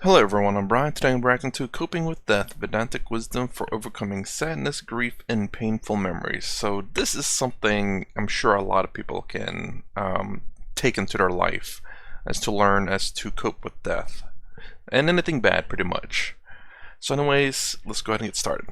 Hello everyone, I'm Brian. Today I'm reacting to Coping with Death, Vedantic Wisdom for Overcoming Sadness, Grief, and Painful Memories. So this is something I'm sure a lot of people can take into their life as to learn as to cope with death. And anything bad, pretty much. So anyways, let's go ahead and get started.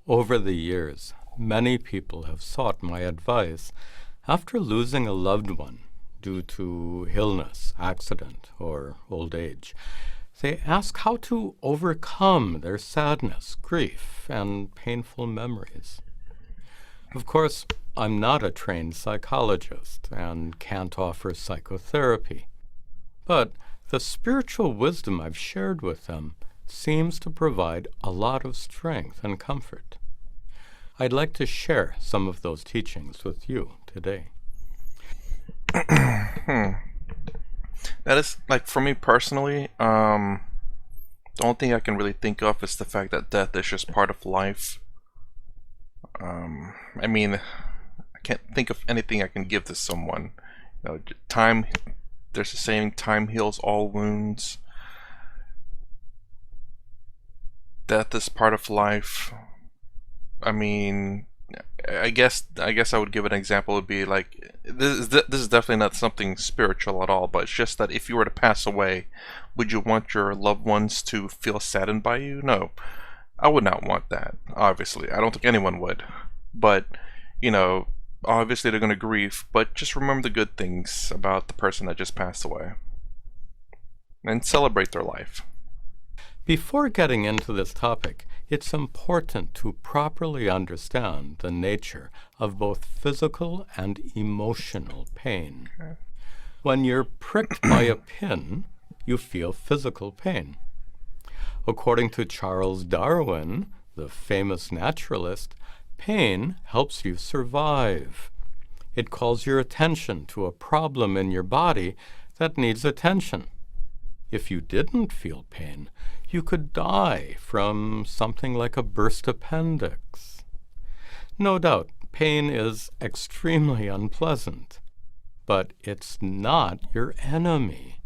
Over the years, many people have sought my advice after losing a loved one due to illness, accident, or old age. They ask how to overcome their sadness, grief, and painful memories. Of course, I'm not a trained psychologist and can't offer psychotherapy, but the spiritual wisdom I've shared with them seems to provide a lot of strength and comfort. I'd like to share some of those teachings with you today. That is, like, for me personally, the only thing I can really think of is the fact that death is just part of life. I mean, I can't think of anything I can give to someone. Time, there's a saying, time heals all wounds. Death is part of life. I mean, I guess I would give an example. Would be like, this is definitely not something spiritual at all, but it's just that if you were to pass away, would you want your loved ones to feel saddened by you? No, I would not want that. Obviously, I don't think anyone would. But obviously they're going to grieve. But just remember the good things about the person that just passed away, and celebrate their life. Before getting into this topic, it's important to properly understand the nature of both physical and emotional pain. Okay. When you're pricked by a pin, you feel physical pain. According to Charles Darwin, the famous naturalist, pain helps you survive. It calls your attention to a problem in your body that needs attention. If you didn't feel pain, you could die from something like a burst appendix. No doubt, pain is extremely unpleasant, but it's not your enemy.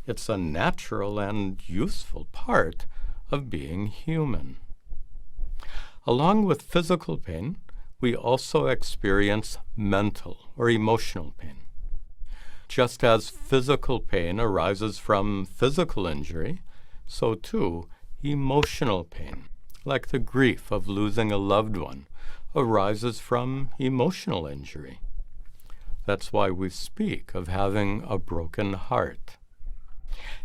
It's a natural and useful part of being human. Along with physical pain, we also experience mental or emotional pain. Just as physical pain arises from physical injury, so too emotional pain, like the grief of losing a loved one, arises from emotional injury. That's why we speak of having a broken heart.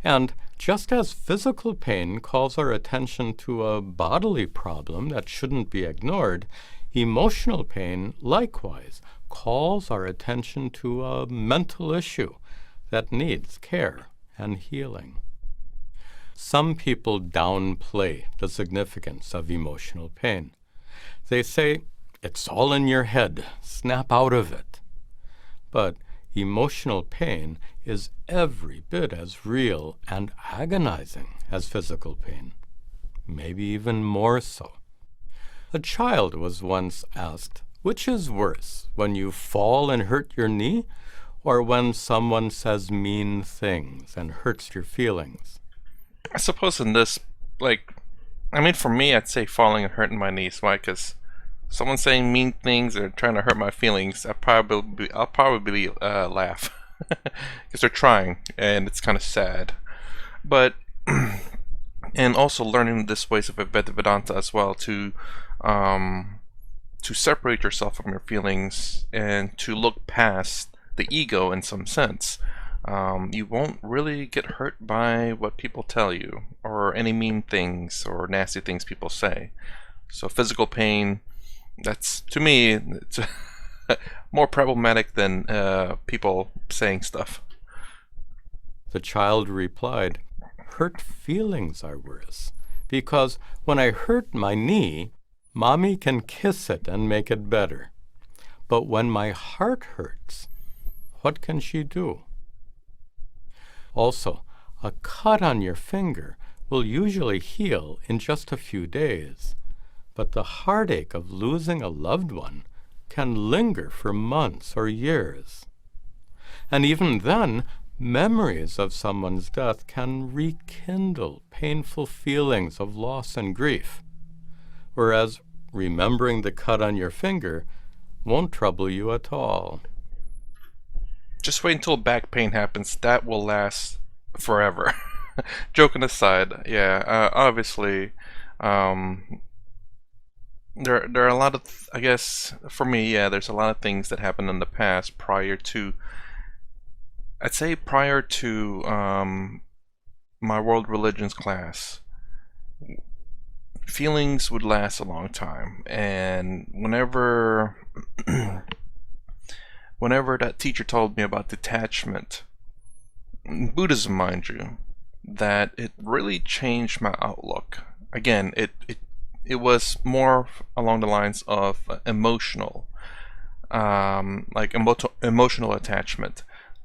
And just as physical pain calls our attention to a bodily problem that shouldn't be ignored, emotional pain likewise calls our attention to a mental issue that needs care and healing. Some people downplay the significance of emotional pain. They say, it's all in your head, snap out of it. But emotional pain is every bit as real and agonizing as physical pain, maybe even more so. A child was once asked, which is worse, when you fall and hurt your knee, or when someone says mean things and hurts your feelings? I suppose in this, for me, I'd say falling and hurting my knees. Why? Because someone saying mean things or trying to hurt my feelings, I'll probably laugh because they're trying, and it's kind of sad. But and also learning this ways of Vedanta as well to separate yourself from your feelings and to look past the ego in some sense. You won't really get hurt by what people tell you or any mean things or nasty things people say. So physical pain, that's, to me, it's more problematic than people saying stuff. The child replied, hurt feelings are worse, because when I hurt my knee, Mommy can kiss it and make it better. But when my heart hurts, what can she do? Also, a cut on your finger will usually heal in just a few days, but the heartache of losing a loved one can linger for months or years. And even then, memories of someone's death can rekindle painful feelings of loss and grief, whereas remembering the cut on your finger won't trouble you at all. Just wait until back pain happens. That will last forever. Joking aside, yeah, obviously, um, there are a lot of, I guess, for me, yeah, there's a lot of things that happened in the past I'd say prior to my world religions class. Feelings would last a long time, and whenever that teacher told me about detachment, Buddhism, mind you, that it really changed my outlook. Again, it was more along the lines of emotional, like emotional attachment.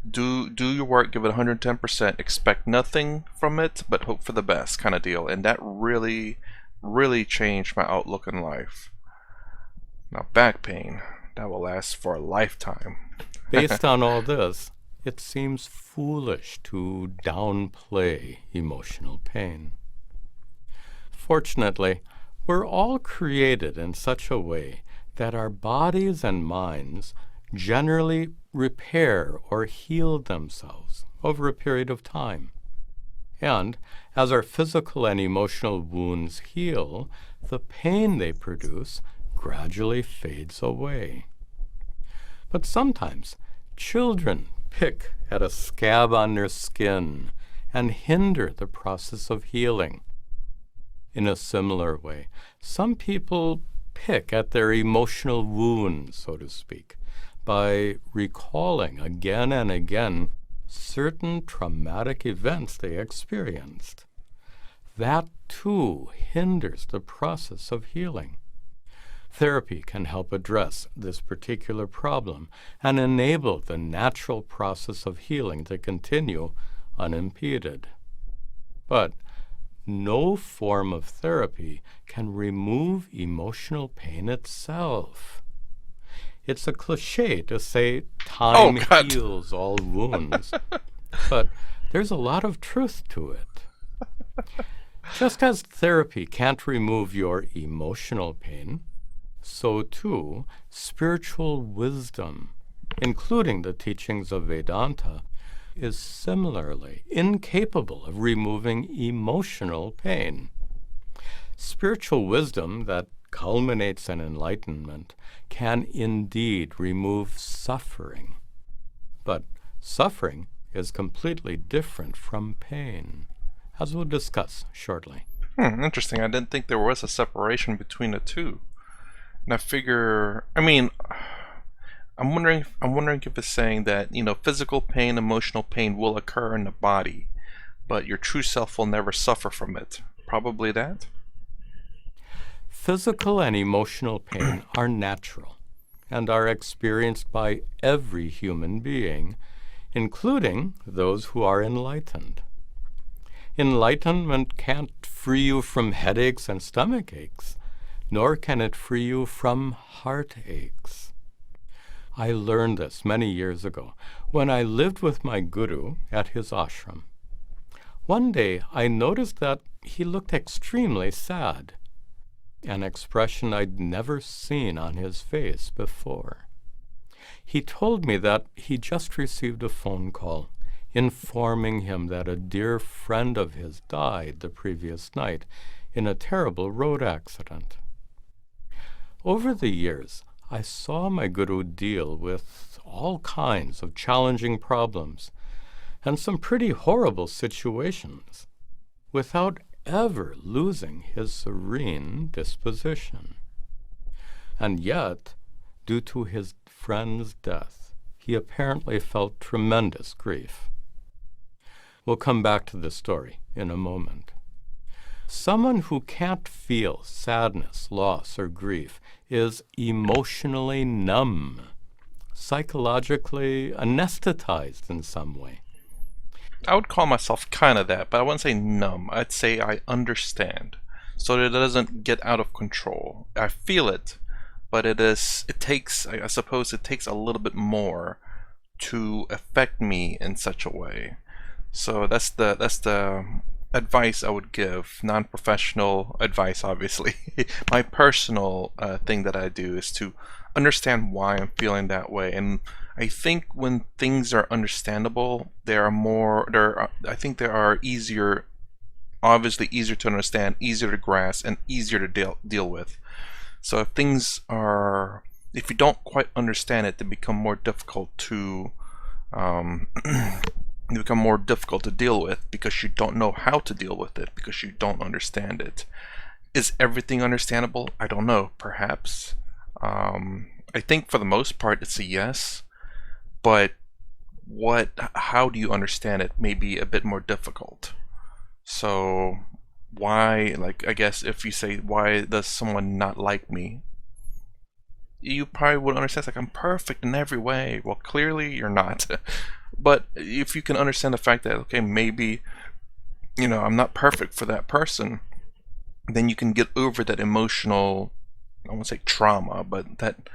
Do your work, give it 110%, expect nothing from it, but hope for the best, kind of deal. And that really changed my outlook in life. Now, back pain, that will last for a lifetime. Based on all this, it seems foolish to downplay emotional pain. Fortunately, we're all created in such a way that our bodies and minds generally repair or heal themselves over a period of time. And as our physical and emotional wounds heal, the pain they produce gradually fades away. But sometimes children pick at a scab on their skin and hinder the process of healing. In a similar way, some people pick at their emotional wounds, so to speak, by recalling again and again certain traumatic events they experienced. That, too, hinders the process of healing. Therapy can help address this particular problem and enable the natural process of healing to continue unimpeded. But no form of therapy can remove emotional pain itself. It's a cliche to say time heals all wounds, but there's a lot of truth to it. Just as therapy can't remove your emotional pain, so too spiritual wisdom, including the teachings of Vedanta, is similarly incapable of removing emotional pain. Spiritual wisdom that culminates in enlightenment can indeed remove suffering. But suffering is completely different from pain, as we'll discuss shortly. Interesting. I didn't think there was a separation between the two. And I figure, I'm wondering if it's saying that, physical pain, emotional pain will occur in the body, but your true self will never suffer from it. Probably that? Physical and emotional pain are natural and are experienced by every human being, including those who are enlightened. Enlightenment can't free you from headaches and stomach aches, nor can it free you from heartaches. I learned this many years ago when I lived with my guru at his ashram. One day I noticed that he looked extremely sad, an expression I'd never seen on his face before. He told me that he just received a phone call informing him that a dear friend of his died the previous night in a terrible road accident. Over the years, I saw my guru deal with all kinds of challenging problems and some pretty horrible situations without ever losing his serene disposition. And yet, due to his friend's death, he apparently felt tremendous grief. We'll come back to the story in a moment. Someone who can't feel sadness, loss, or grief is emotionally numb, psychologically anesthetized in some way. I would call myself kind of that, but I wouldn't say numb. I'd say I understand, so that it doesn't get out of control. I feel it, but it takes, I suppose it takes a little bit more to affect me in such a way. So that's the advice I would give. Non-professional advice, obviously. My personal thing that I do is to understand why I'm feeling that way, and I think when things are understandable, I think they are easier, obviously easier to understand, easier to grasp, and easier to deal with. So if you don't quite understand it, they become more difficult to they become more difficult to deal with because you don't know how to deal with it, because you don't understand it. Is everything understandable? I don't know. Perhaps. I think for the most part it's a yes, but how do you understand it may be a bit more difficult. So why, like, I guess if you say, why does someone not like me? You probably would understand, like, I'm perfect in every way. Well, clearly you're not. But if you can understand the fact that, okay, maybe, I'm not perfect for that person, then you can get over that emotional, I won't say trauma, but that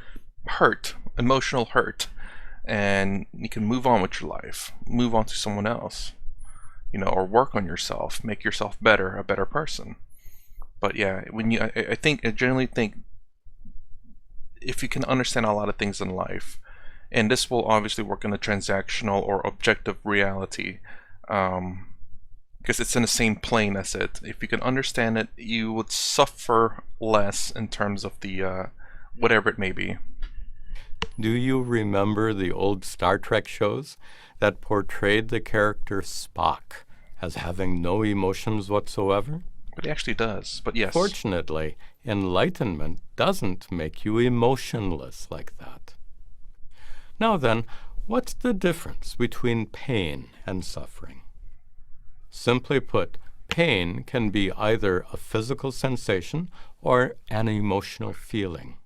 emotional hurt, and you can move on with your life, move on to someone else, or work on yourself, make yourself a better person. But yeah, I generally think if you can understand a lot of things in life, and this will obviously work in a transactional or objective reality, because it's in the same plane as it. If you can understand it, you would suffer less in terms of the whatever it may be. Do you remember the old Star Trek shows that portrayed the character Spock as having no emotions whatsoever? But it actually does, but yes. Fortunately, enlightenment doesn't make you emotionless like that. Now then, what's the difference between pain and suffering? Simply put, pain can be either a physical sensation or an emotional feeling.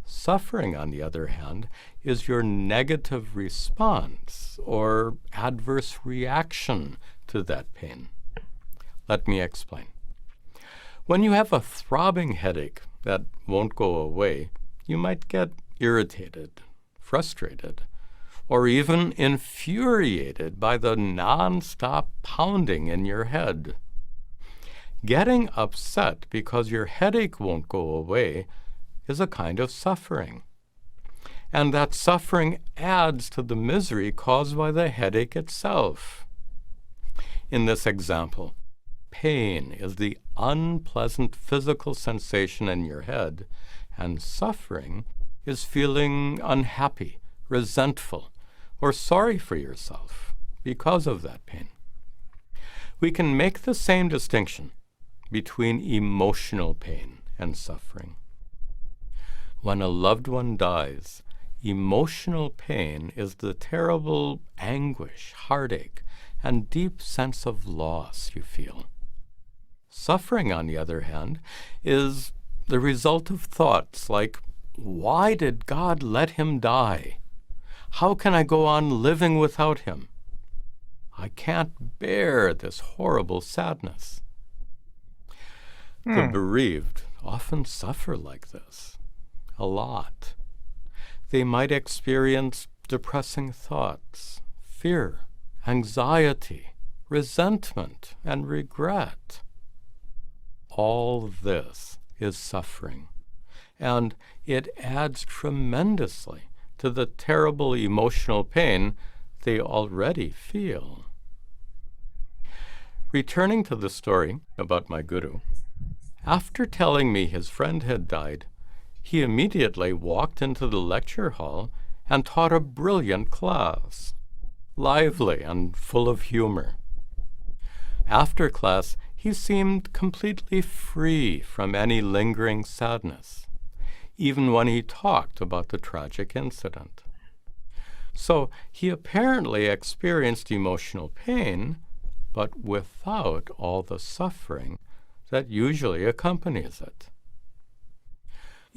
Suffering, on the other hand, is your negative response or adverse reaction to that pain. Let me explain. When you have a throbbing headache that won't go away, you might get irritated, frustrated, or even infuriated by the non-stop pounding in your head. Getting upset because your headache won't go away is a kind of suffering. And that suffering adds to the misery caused by the headache itself. In this example, pain is the unpleasant physical sensation in your head, and suffering is feeling unhappy, resentful, or sorry for yourself because of that pain. We can make the same distinction between emotional pain and suffering. When a loved one dies, emotional pain is the terrible anguish, heartache, and deep sense of loss you feel. Suffering, on the other hand, is the result of thoughts like, why did God let him die? How can I go on living without him? I can't bear this horrible sadness. The bereaved often suffer like this, a lot. They might experience depressing thoughts, fear, anxiety, resentment, and regret. All this is suffering, and it adds tremendously to the terrible emotional pain they already feel. Returning to the story about my guru, after telling me his friend had died, he immediately walked into the lecture hall and taught a brilliant class, lively and full of humor. After class, he seemed completely free from any lingering sadness, even when he talked about the tragic incident. So he apparently experienced emotional pain, but without all the suffering that usually accompanies it.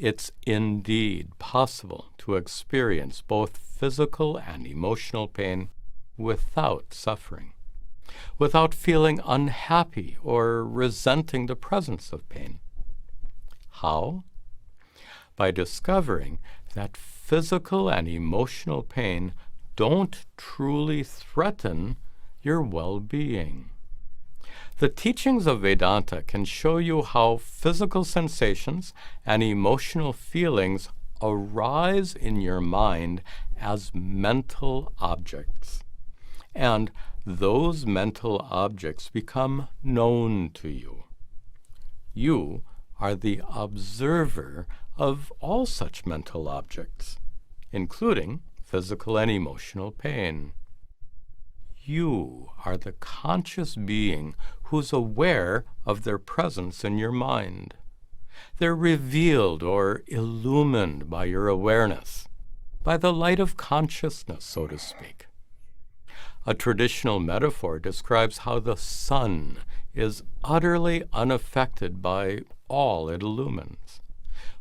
it's indeed possible to experience both physical and emotional pain without suffering, without feeling unhappy or resenting the presence of pain. How? By discovering that physical and emotional pain don't truly threaten your well-being. The teachings of Vedanta can show you how physical sensations and emotional feelings arise in your mind as mental objects, and those mental objects become known to you. You are the observer of all such mental objects, including physical and emotional pain. You are the conscious being who's aware of their presence in your mind. They're revealed or illumined by your awareness, by the light of consciousness, so to speak. A traditional metaphor describes how the sun is utterly unaffected by all it illumines,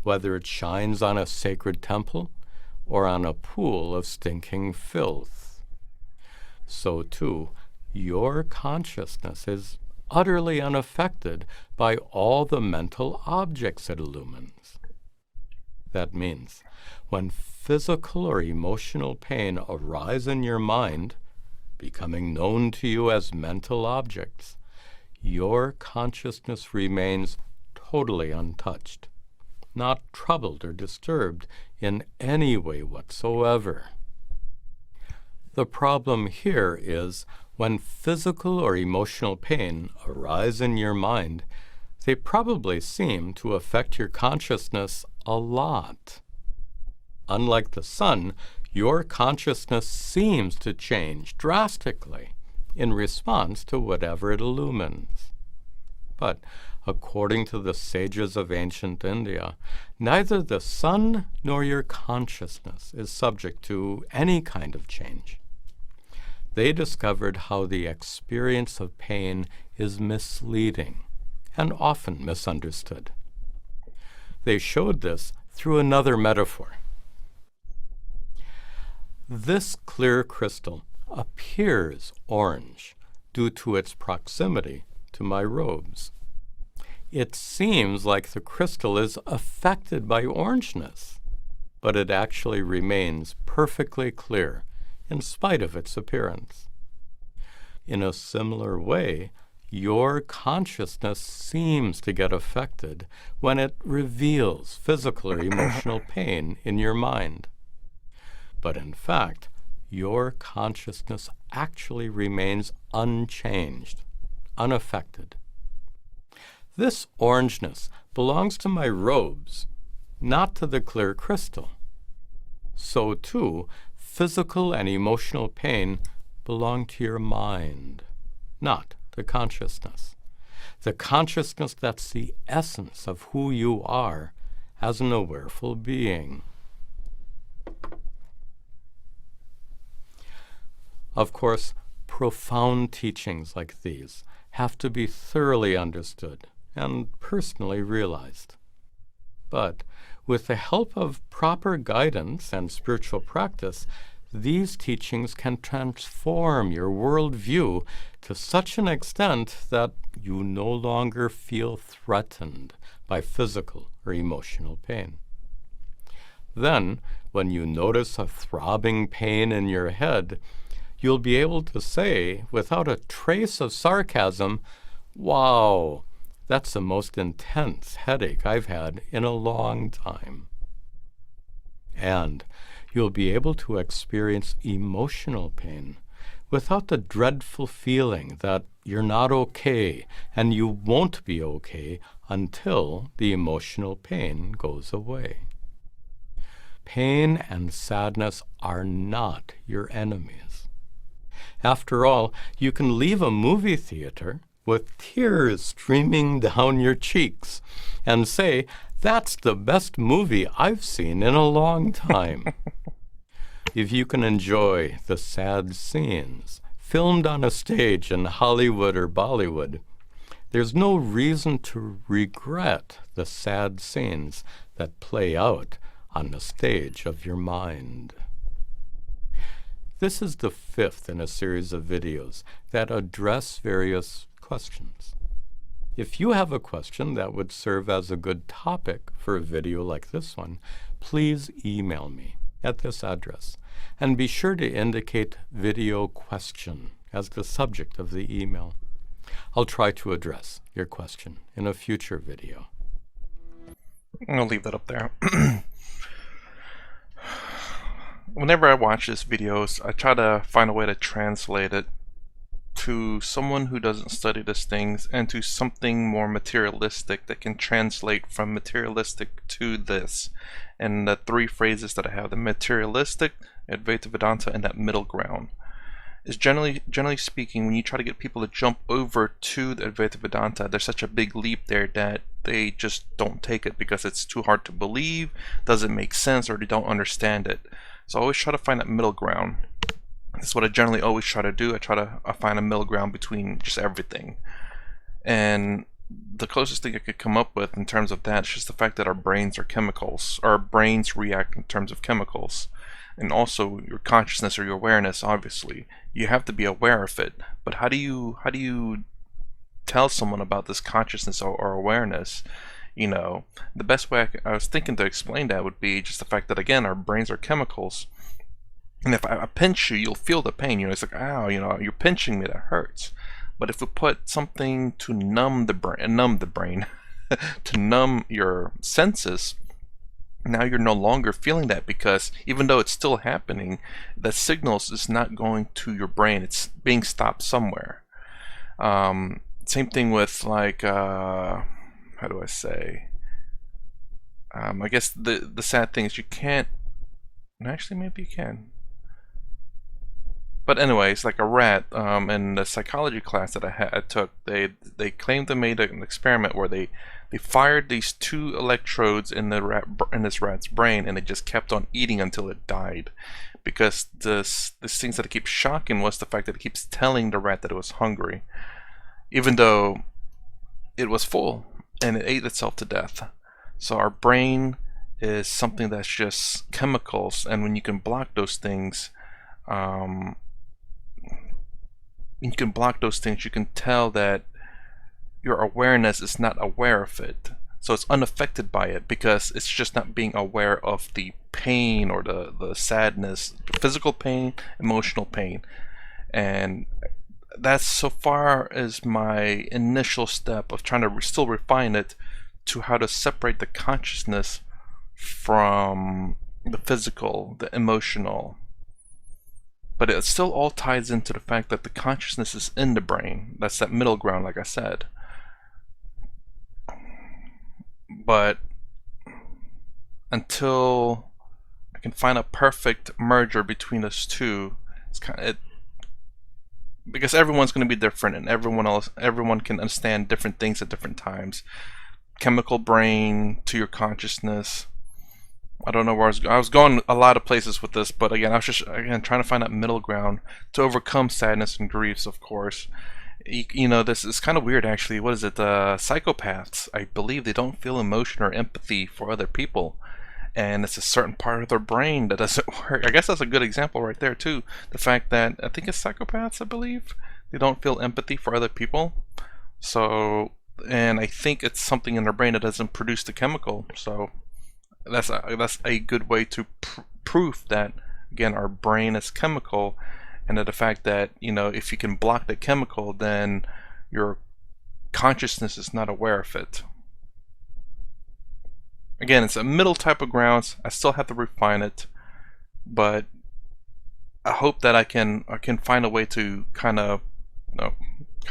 whether it shines on a sacred temple or on a pool of stinking filth. So too, your consciousness is utterly unaffected by all the mental objects it illumines. That means when physical or emotional pain arise in your mind, becoming known to you as mental objects, your consciousness remains totally untouched, not troubled or disturbed in any way whatsoever. The problem here is when physical or emotional pain arise in your mind, they probably seem to affect your consciousness a lot. Unlike the sun, your consciousness seems to change drastically in response to whatever it illumines. But according to the sages of ancient India, neither the sun nor your consciousness is subject to any kind of change. They discovered how the experience of pain is misleading and often misunderstood. They showed this through another metaphor. This clear crystal appears orange due to its proximity to my robes. It seems like the crystal is affected by orangeness, but it actually remains perfectly clear in spite of its appearance. In a similar way, your consciousness seems to get affected when it reveals physical or emotional pain in your mind. But in fact, your consciousness actually remains unchanged, unaffected. This orangeness belongs to my robes, not to the clear crystal. So too, physical and emotional pain belong to your mind, not to consciousness. The consciousness that's the essence of who you are as an awareful being. Of course, profound teachings like these have to be thoroughly understood and personally realized. But with the help of proper guidance and spiritual practice, these teachings can transform your worldview to such an extent that you no longer feel threatened by physical or emotional pain. Then, when you notice a throbbing pain in your head, you'll be able to say, without a trace of sarcasm, "Wow, that's the most intense headache I've had in a long time." And you'll be able to experience emotional pain without the dreadful feeling that you're not okay and you won't be okay until the emotional pain goes away. Pain and sadness are not your enemies. After all, you can leave a movie theater with tears streaming down your cheeks and say, "That's the best movie I've seen in a long time." If you can enjoy the sad scenes filmed on a stage in Hollywood or Bollywood, There's no reason to regret the sad scenes that play out on the stage of your mind. This is the 5th in a series of videos that address various questions. If you have a question that would serve as a good topic for a video like this one, please email me at this address, and be sure to indicate video question as the subject of the email. I'll try to address your question in a future video. I'll leave that up there. Whenever I watch these videos, I try to find a way to translate it to someone who doesn't study these things and to something more materialistic that can translate from materialistic to this. And the 3 phrases that I have, the materialistic, Advaita Vedanta, and that middle ground, is generally speaking, when you try to get people to jump over to the Advaita Vedanta, there's such a big leap there that they just don't take it because it's too hard to believe, doesn't make sense, or they don't understand it. So I always try to find that middle ground. That's what I generally always try to do. I try to find a middle ground between just everything. And the closest thing I could come up with in terms of that is just the fact that our brains are chemicals. Our brains react in terms of chemicals. And also your consciousness or your awareness, obviously. You have to be aware of it. But how do you tell someone about this consciousness or awareness? You know, the best way I was thinking to explain that would be just the fact that, again, our brains are chemicals. And if I pinch you, you'll feel the pain. You know, it's like, ow, you know, you're pinching me, that hurts. But if we put something to numb the brain, to numb your senses, now you're no longer feeling that, because even though it's still happening, the signals is not going to your brain. It's being stopped somewhere. Same thing with, like, how do I say? I guess the sad thing is you can't. Actually, maybe you can. But anyways, like a rat, in the psychology class that I took, they claimed they made an experiment where they fired these 2 electrodes in this rat's brain, and it just kept on eating until it died, because this things that it keeps shocking was the fact that it keeps telling the rat that it was hungry, even though it was full, and it ate itself to death. So our brain is something that's just chemicals, and when you can block those things, you can tell that your awareness is not aware of it. So it's unaffected by it because it's just not being aware of the pain or the sadness, the physical pain, emotional pain. And that's so far as my initial step of trying to still refine it to how to separate the consciousness from the physical, the emotional. But it still all ties into the fact that the consciousness is in the brain. That's that middle ground, like I said. But until I can find a perfect merger between those two, it's kind of because everyone's going to be different, and everyone can understand different things at different times. Chemical brain to your consciousness. I don't know where I was going a lot of places with this, but again, I was just trying to find that middle ground to overcome sadness and griefs, of course. You know, this is kind of weird, actually. What is it? Psychopaths, I believe, they don't feel emotion or empathy for other people, and it's a certain part of their brain that doesn't work. I guess that's a good example right there too. The fact that I think it's psychopaths, I believe, they don't feel empathy for other people. So, and I think it's something in their brain that doesn't produce the chemical. So that's a good way to prove that, again, our brain is chemical, and that the fact that, you know, if you can block the chemical, then your consciousness is not aware of it. Again, it's a middle type of grounds. I still have to refine it, but I hope that I can find a way to kind of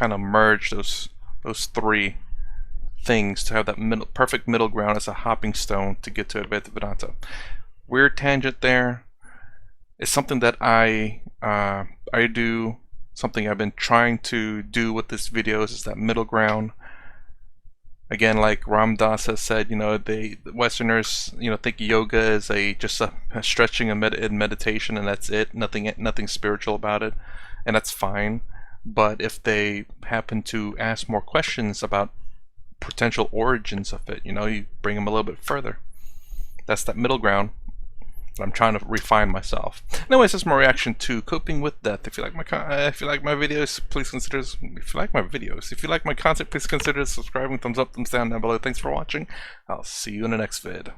merge those 3 things to have that perfect middle ground as a hopping stone to get to Advaita Vedanta. Weird tangent there. It's something that I do, something I've been trying to do with this video is that middle ground. Again, like Ram Dass has said, you know, the Westerners, you know, think yoga is just a stretching and meditation, and that's it. Nothing spiritual about it, and that's fine. But if they happen to ask more questions about potential origins of it, you bring them a little bit further. That's that middle ground that I'm trying to refine myself. Anyways, that's my reaction to coping with death. If you like my videos, please consider. If you like my content, please consider subscribing. Thumbs up, thumbs down below. Thanks for watching. I'll see you in the next vid.